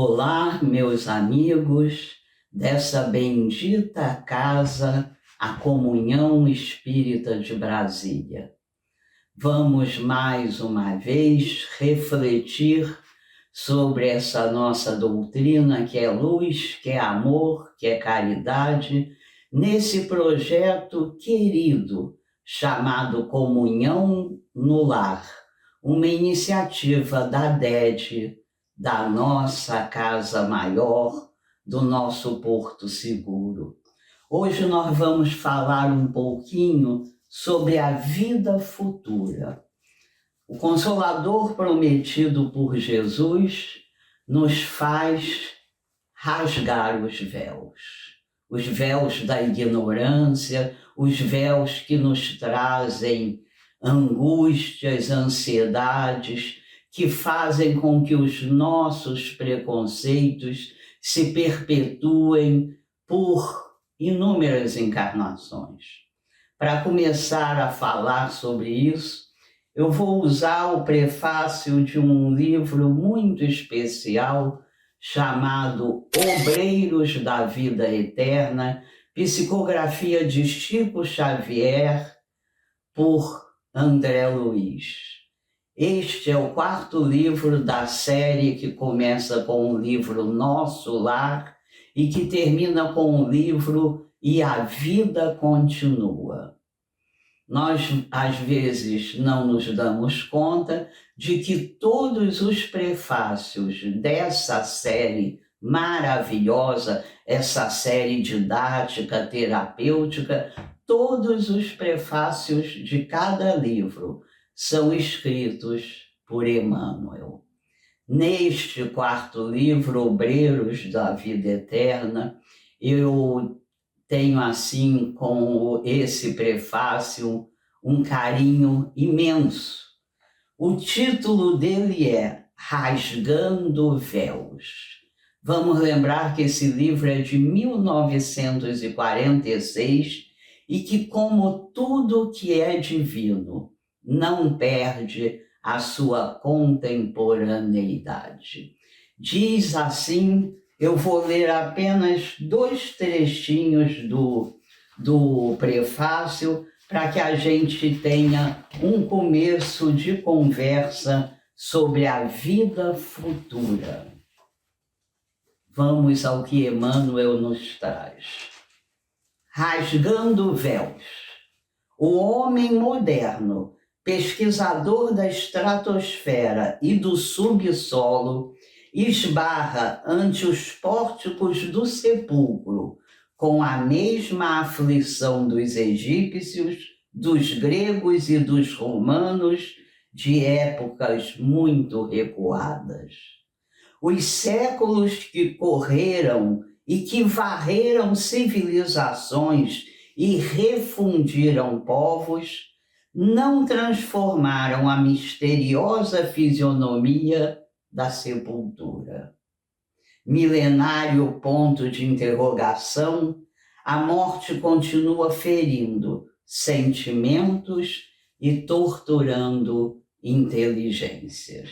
Olá, meus amigos dessa bendita casa, a Comunhão Espírita de Brasília. Vamos mais uma vez refletir sobre essa nossa doutrina que é luz, que é amor, que é caridade, nesse projeto querido chamado Comunhão no Lar, uma iniciativa da DED, da nossa casa maior, do nosso Porto Seguro. Hoje nós vamos falar um pouquinho sobre a vida futura. O Consolador prometido por Jesus nos faz rasgar os véus da ignorância, os véus que nos trazem angústias, ansiedades, que fazem com que os nossos preconceitos se perpetuem por inúmeras encarnações. Para começar a falar sobre isso, eu vou usar o prefácio de um livro muito especial chamado Obreiros da Vida Eterna, psicografia de Chico Xavier, por André Luiz. Este é o 4º livro da série que começa com o livro Nosso Lar e que termina com o livro E a Vida Continua. Nós, às vezes, não nos damos conta de que todos os prefácios dessa série maravilhosa, essa série didática, terapêutica, todos os prefácios de cada livro são escritos por Emmanuel. Neste 4º livro, Obreiros da Vida Eterna, eu tenho, assim, com esse prefácio, um carinho imenso. O título dele é Rasgando Véus. Vamos lembrar que esse livro é de 1946 e que, como tudo que é divino, não perde a sua contemporaneidade. Diz assim, eu vou ler apenas 2 trechinhos do prefácio para que a gente tenha um começo de conversa sobre a vida futura. Vamos ao que Emmanuel nos traz. Rasgando véus. O homem moderno, pesquisador da estratosfera e do subsolo, esbarra ante os pórticos do sepulcro com a mesma aflição dos egípcios, dos gregos e dos romanos de épocas muito recuadas. Os séculos que correram e que varreram civilizações e refundiram povos não transformaram a misteriosa fisionomia da sepultura. Milenário ponto de interrogação, a morte continua ferindo sentimentos e torturando inteligências.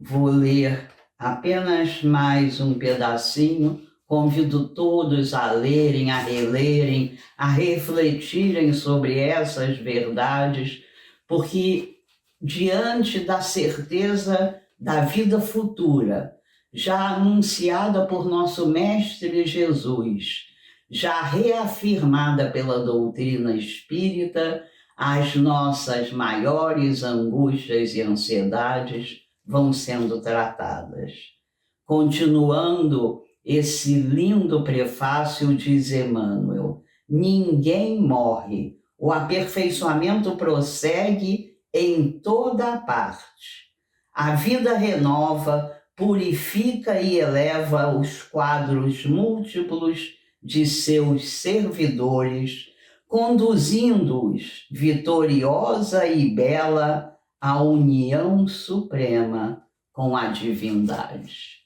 Vou ler apenas mais um pedacinho. Convido todos a lerem, a relerem, a refletirem sobre essas verdades, porque diante da certeza da vida futura, já anunciada por nosso Mestre Jesus, já reafirmada pela doutrina espírita, as nossas maiores angústias e ansiedades vão sendo tratadas. Continuando esse lindo prefácio, diz Emmanuel: ninguém morre, o aperfeiçoamento prossegue em toda a parte. A vida renova, purifica e eleva os quadros múltiplos de seus servidores, conduzindo-os vitoriosa e bela à união suprema com a divindade.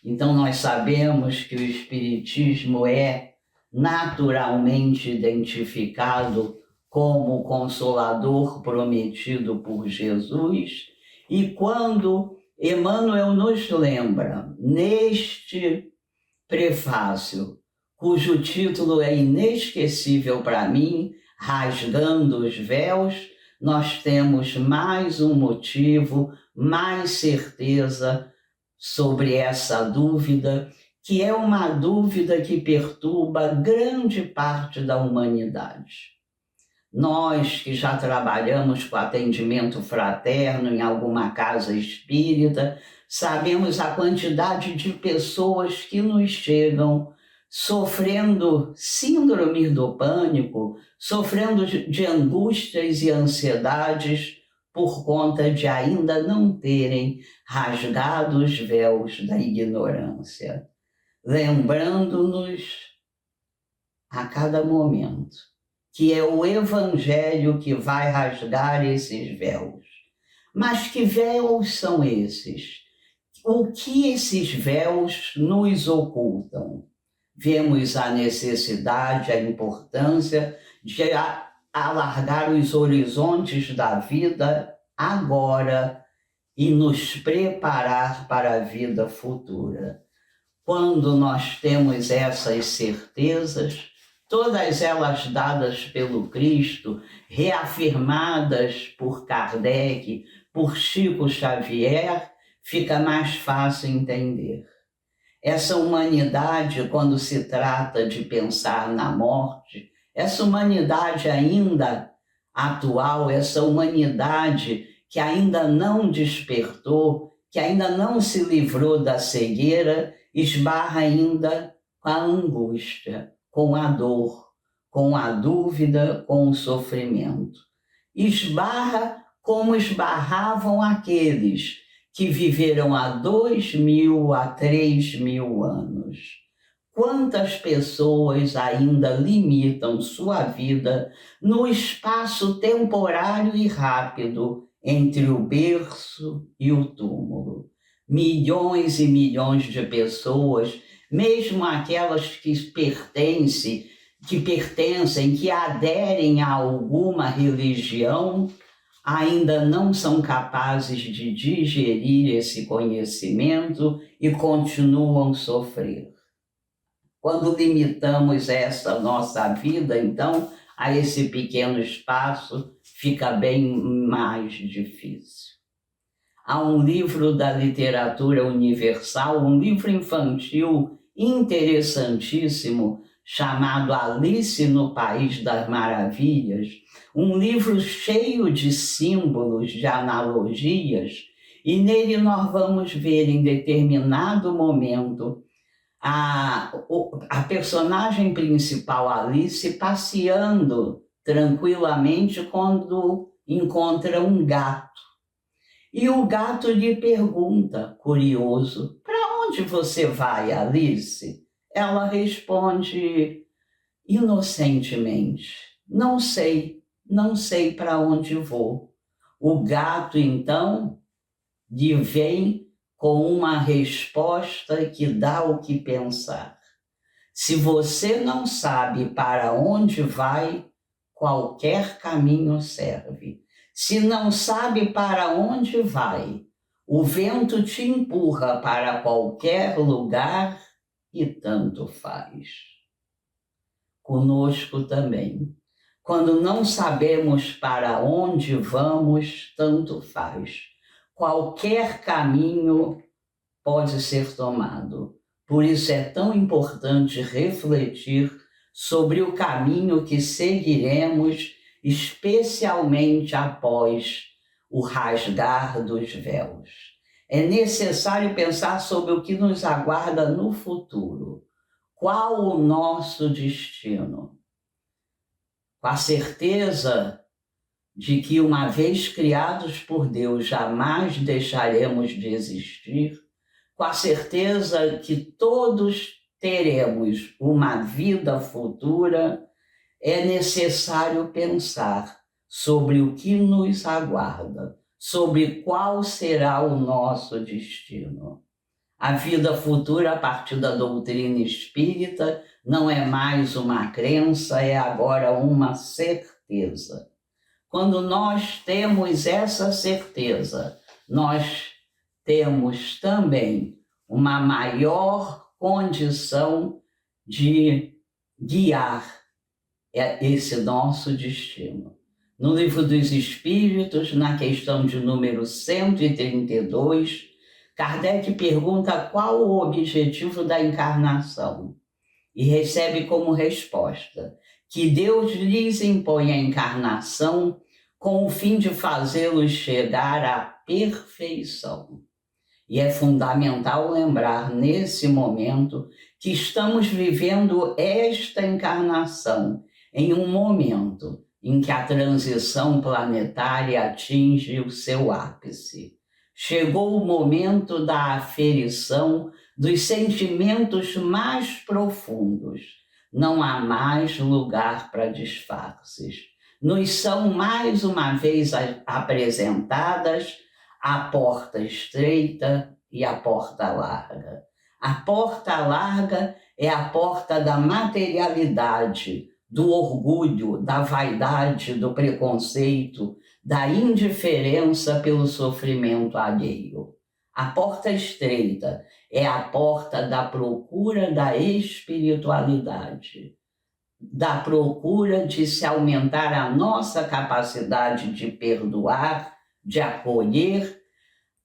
Então, nós sabemos que o Espiritismo é naturalmente identificado como o Consolador prometido por Jesus, e quando Emmanuel nos lembra, neste prefácio, cujo título é inesquecível para mim, Rasgando os Véus, nós temos mais um motivo, mais certeza sobre essa dúvida, que é uma dúvida que perturba grande parte da humanidade. Nós que já trabalhamos com atendimento fraterno em alguma casa espírita, sabemos a quantidade de pessoas que nos chegam sofrendo síndrome do pânico, sofrendo de angústias e ansiedades por conta de ainda não terem rasgado os véus da ignorância, lembrando-nos a cada momento que é o Evangelho que vai rasgar esses véus. Mas que véus são esses? O que esses véus nos ocultam? Vemos a necessidade, a importância de alargar os horizontes da vida agora e nos preparar para a vida futura. Quando nós temos essas certezas, todas elas dadas pelo Cristo, reafirmadas por Kardec, por Chico Xavier, fica mais fácil entender. Essa humanidade, quando se trata de pensar na morte, essa humanidade ainda atual, essa humanidade que ainda não despertou, que ainda não se livrou da cegueira, esbarra ainda com a angústia, com a dor, com a dúvida, com o sofrimento. Esbarra como esbarravam aqueles que viveram há 2.000, há 3.000 anos. Quantas pessoas ainda limitam sua vida no espaço temporário e rápido entre o berço e o túmulo? Milhões e milhões de pessoas, mesmo aquelas que pertencem, que aderem a alguma religião, ainda não são capazes de digerir esse conhecimento e continuam a sofrer. Quando limitamos essa nossa vida, então, a esse pequeno espaço, fica bem mais difícil. Há um livro da literatura universal, um livro infantil interessantíssimo, chamado Alice no País das Maravilhas, um livro cheio de símbolos, de analogias, e nele nós vamos ver em determinado momento a personagem principal, Alice, passeando tranquilamente quando encontra um gato. E o gato lhe pergunta, curioso, para onde você vai, Alice? Ela responde inocentemente, não sei para onde vou. O gato, então, lhe vem com uma resposta que dá o que pensar. Se você não sabe para onde vai, qualquer caminho serve. Se não sabe para onde vai, o vento te empurra para qualquer lugar e tanto faz. Conosco também. Quando não sabemos para onde vamos, tanto faz. Qualquer caminho pode ser tomado. Por isso é tão importante refletir sobre o caminho que seguiremos, especialmente após o rasgar dos véus. É necessário pensar sobre o que nos aguarda no futuro. Qual o nosso destino? Com a certeza de que, uma vez criados por Deus, jamais deixaremos de existir, com a certeza que todos teremos uma vida futura, é necessário pensar sobre o que nos aguarda, sobre qual será o nosso destino. A vida futura, a partir da doutrina espírita, não é mais uma crença, é agora uma certeza. Quando nós temos essa certeza, nós temos também uma maior condição de guiar esse nosso destino. No Livro dos Espíritos, na questão de número 132, Kardec pergunta qual o objetivo da encarnação e recebe como resposta que Deus lhes impõe a encarnação com o fim de fazê-los chegar à perfeição. E é fundamental lembrar nesse momento que estamos vivendo esta encarnação em um momento em que a transição planetária atinge o seu ápice. Chegou o momento da aferição dos sentimentos mais profundos. Não há mais lugar para disfarces. Nos são mais uma vez apresentadas a porta estreita e a porta larga. A porta larga é a porta da materialidade, do orgulho, da vaidade, do preconceito, da indiferença pelo sofrimento alheio. A porta estreita é a porta da procura da espiritualidade, da procura de se aumentar a nossa capacidade de perdoar, de acolher.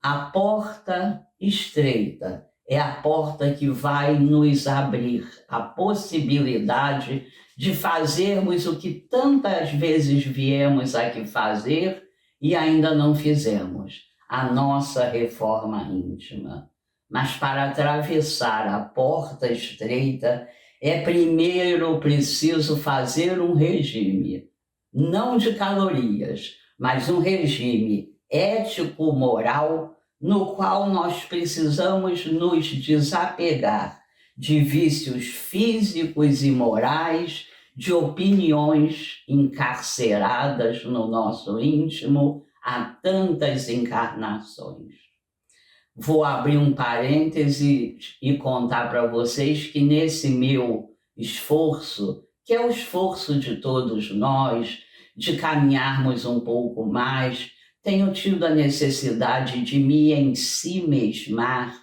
A porta estreita é a porta que vai nos abrir a possibilidade de fazermos o que tantas vezes viemos aqui fazer e ainda não fizemos, a nossa reforma íntima. Mas para atravessar a porta estreita, é primeiro preciso fazer um regime, não de calorias, mas um regime ético-moral no qual nós precisamos nos desapegar de vícios físicos e morais, de opiniões encarceradas no nosso íntimo há tantas encarnações. Vou abrir um parêntese e contar para vocês que nesse meu esforço, que é o esforço de todos nós, de caminharmos um pouco mais, tenho tido a necessidade de me ensimesmar.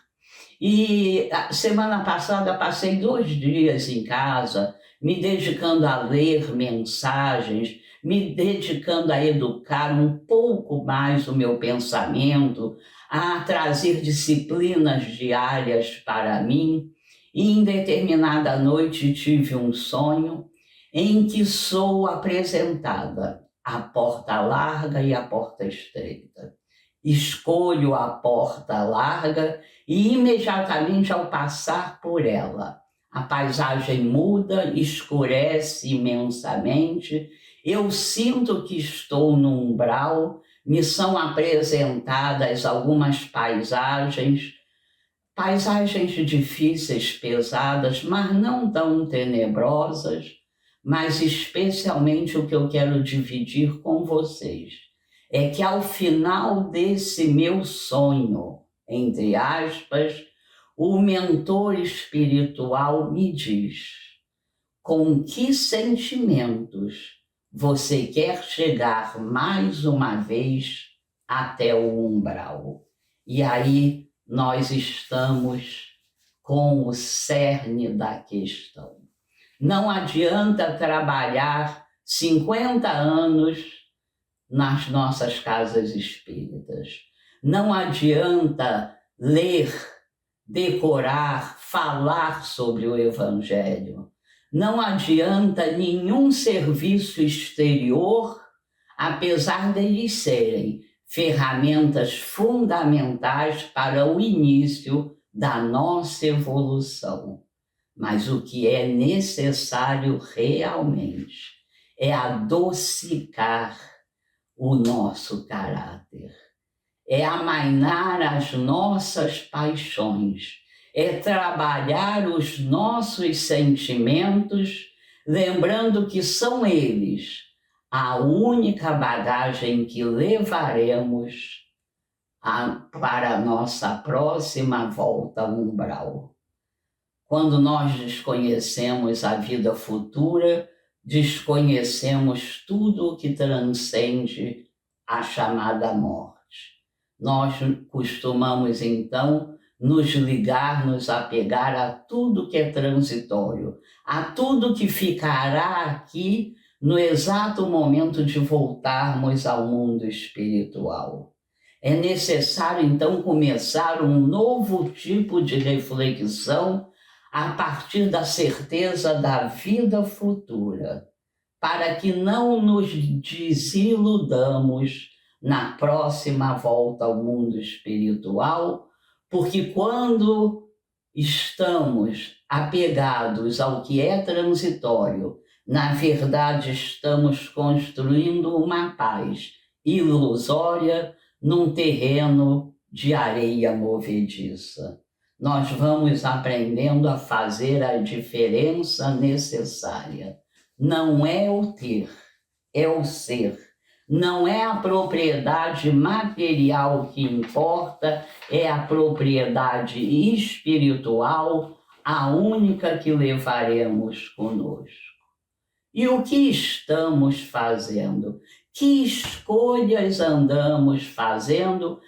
E a semana passada passei 2 dias em casa, me dedicando a ler mensagens, me dedicando a educar um pouco mais o meu pensamento, a trazer disciplinas diárias para mim. E em determinada noite tive um sonho em que sou apresentada à porta larga e à porta estreita. Escolho a porta larga e imediatamente ao passar por ela, a paisagem muda, escurece imensamente, eu sinto que estou no umbral, me são apresentadas algumas paisagens difíceis, pesadas, mas não tão tenebrosas, mas especialmente o que eu quero dividir com vocês é que ao final desse meu sonho, entre aspas, o mentor espiritual me diz: com que sentimentos você quer chegar mais uma vez até o umbral? E aí nós estamos com o cerne da questão. Não adianta trabalhar 50 anos nas nossas casas espíritas. Não adianta ler, decorar, falar sobre o Evangelho. Não adianta nenhum serviço exterior, apesar deles serem ferramentas fundamentais para o início da nossa evolução. Mas o que é necessário realmente é adocicar o nosso caráter, é amainar as nossas paixões, é trabalhar os nossos sentimentos, lembrando que são eles a única bagagem que levaremos para a nossa próxima volta ao umbral. Quando nós desconhecemos a vida futura, desconhecemos tudo o que transcende a chamada morte. Nós costumamos, então, nos apegar a tudo que é transitório, a tudo que ficará aqui no exato momento de voltarmos ao mundo espiritual. É necessário, então, começar um novo tipo de reflexão a partir da certeza da vida futura, para que não nos desiludamos na próxima volta ao mundo espiritual, porque quando estamos apegados ao que é transitório, na verdade estamos construindo uma paz ilusória num terreno de areia movediça. Nós vamos aprendendo a fazer a diferença necessária. Não é o ter, é o ser. Não é a propriedade material que importa, é a propriedade espiritual, a única que levaremos conosco. E o que estamos fazendo? Que escolhas andamos fazendo,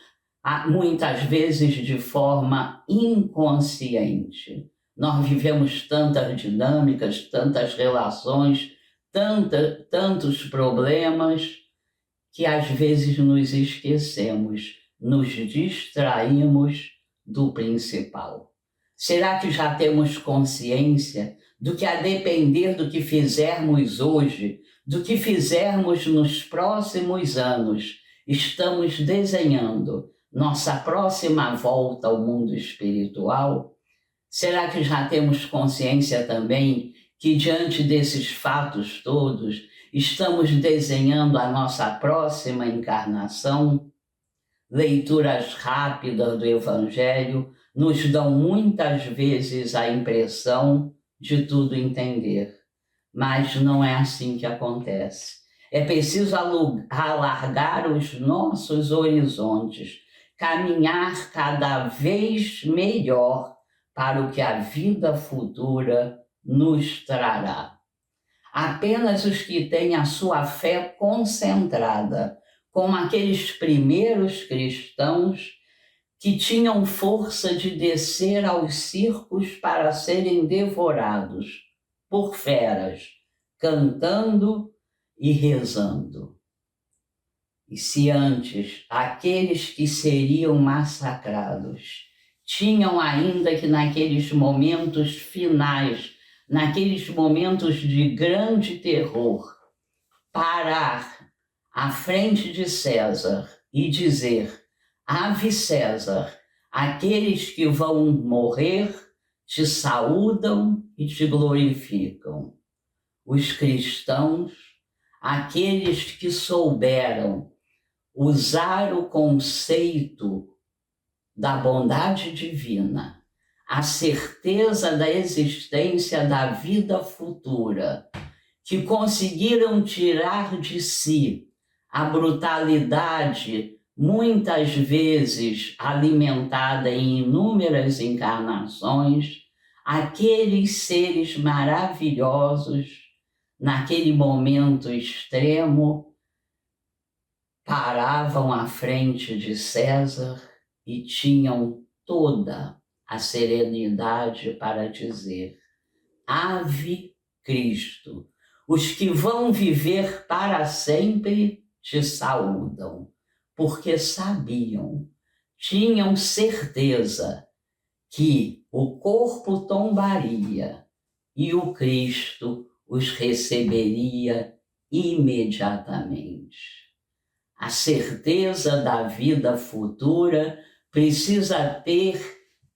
muitas vezes de forma inconsciente? Nós vivemos tantas dinâmicas, tantas relações, tantos problemas, que às vezes nos esquecemos, nos distraímos do principal. Será que já temos consciência do que, a depender do que fizermos hoje, do que fizermos nos próximos anos, estamos desenhando nossa próxima volta ao mundo espiritual? Será que já temos consciência também que, diante desses fatos todos, estamos desenhando a nossa próxima encarnação? Leituras rápidas do Evangelho nos dão muitas vezes a impressão de tudo entender, mas não é assim que acontece. É preciso alargar os nossos horizontes, caminhar cada vez melhor para o que a vida futura nos trará. Apenas os que têm a sua fé concentrada, como aqueles primeiros cristãos que tinham força de descer aos circos para serem devorados por feras, cantando e rezando. E se antes aqueles que seriam massacrados tinham ainda que, naqueles momentos finais, naqueles momentos de grande terror, parar à frente de César e dizer: Ave César, aqueles que vão morrer te saúdam e te glorificam. Os cristãos, aqueles que souberam usar o conceito da bondade divina, a certeza da existência da vida futura, que conseguiram tirar de si a brutalidade, muitas vezes alimentada em inúmeras encarnações, aqueles seres maravilhosos, naquele momento extremo, paravam à frente de César e tinham toda a serenidade para dizer: Ave Cristo, os que vão viver para sempre te saúdam, porque sabiam, tinham certeza que o corpo tombaria e o Cristo os receberia imediatamente. A certeza da vida futura precisa ter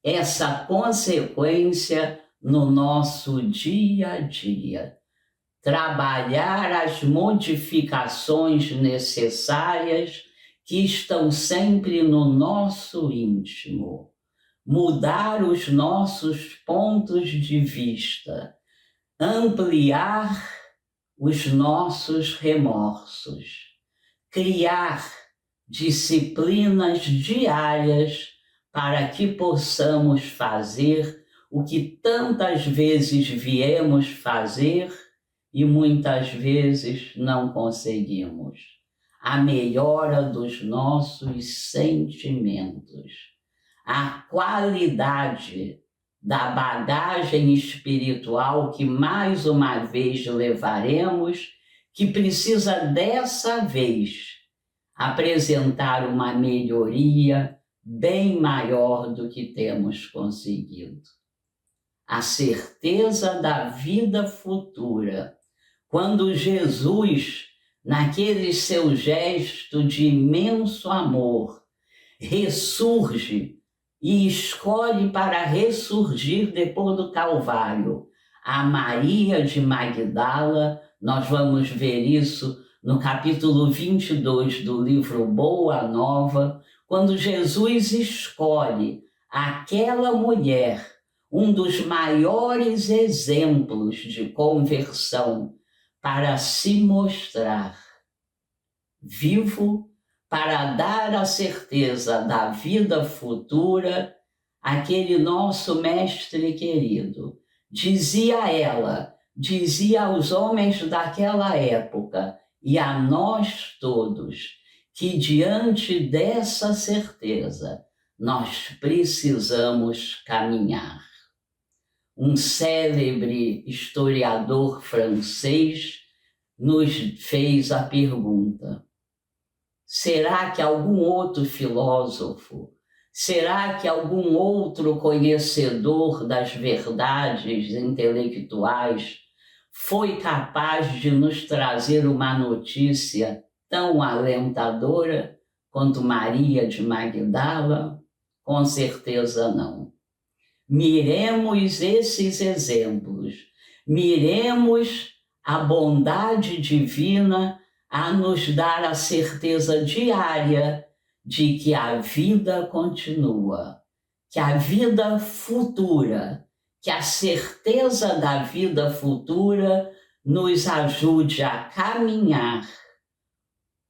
essa consequência no nosso dia a dia. Trabalhar as modificações necessárias que estão sempre no nosso íntimo. Mudar os nossos pontos de vista. Ampliar os nossos remorsos. Criar disciplinas diárias para que possamos fazer o que tantas vezes viemos fazer e muitas vezes não conseguimos. a melhora dos nossos sentimentos, a qualidade da bagagem espiritual que mais uma vez levaremos, que precisa dessa vez apresentar uma melhoria bem maior do que temos conseguido. A certeza da vida futura. Quando Jesus, naquele seu gesto de imenso amor, ressurge e escolhe para ressurgir depois do Calvário a Maria de Magdala, nós vamos ver isso no capítulo 22 do livro Boa Nova, quando Jesus escolhe aquela mulher, um dos maiores exemplos de conversão, para se mostrar vivo, para dar a certeza da vida futura, aquele nosso mestre querido. Dizia ela, dizia aos homens daquela época e a nós todos, que diante dessa certeza nós precisamos caminhar. Um célebre historiador francês nos fez a pergunta: será que algum outro filósofo, será que algum outro conhecedor das verdades intelectuais foi capaz de nos trazer uma notícia tão alentadora quanto Maria de Magdala? Com certeza não. Miremos esses exemplos, miremos a bondade divina a nos dar a certeza diária de que a vida continua, que a vida futura, que a certeza da vida futura nos ajude a caminhar,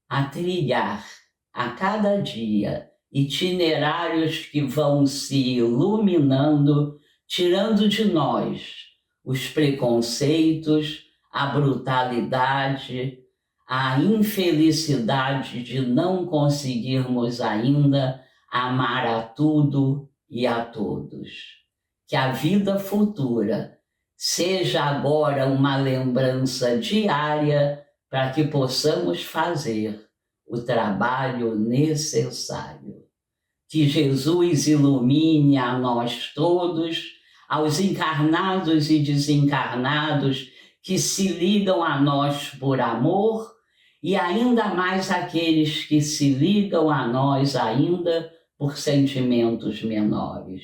a trilhar a cada dia itinerários que vão se iluminando, tirando de nós os preconceitos, a brutalidade, a infelicidade de não conseguirmos ainda amar a tudo e a todos. Que a vida futura seja agora uma lembrança diária para que possamos fazer o trabalho necessário. Que Jesus ilumine a nós todos, aos encarnados e desencarnados que se ligam a nós por amor e ainda mais aqueles que se ligam a nós ainda por sentimentos menores.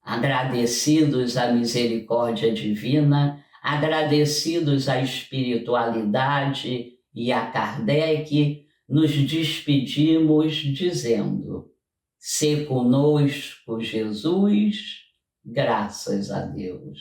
Agradecidos à misericórdia divina, agradecidos à espiritualidade e a Kardec, nos despedimos dizendo: sê conosco, Jesus, graças a Deus.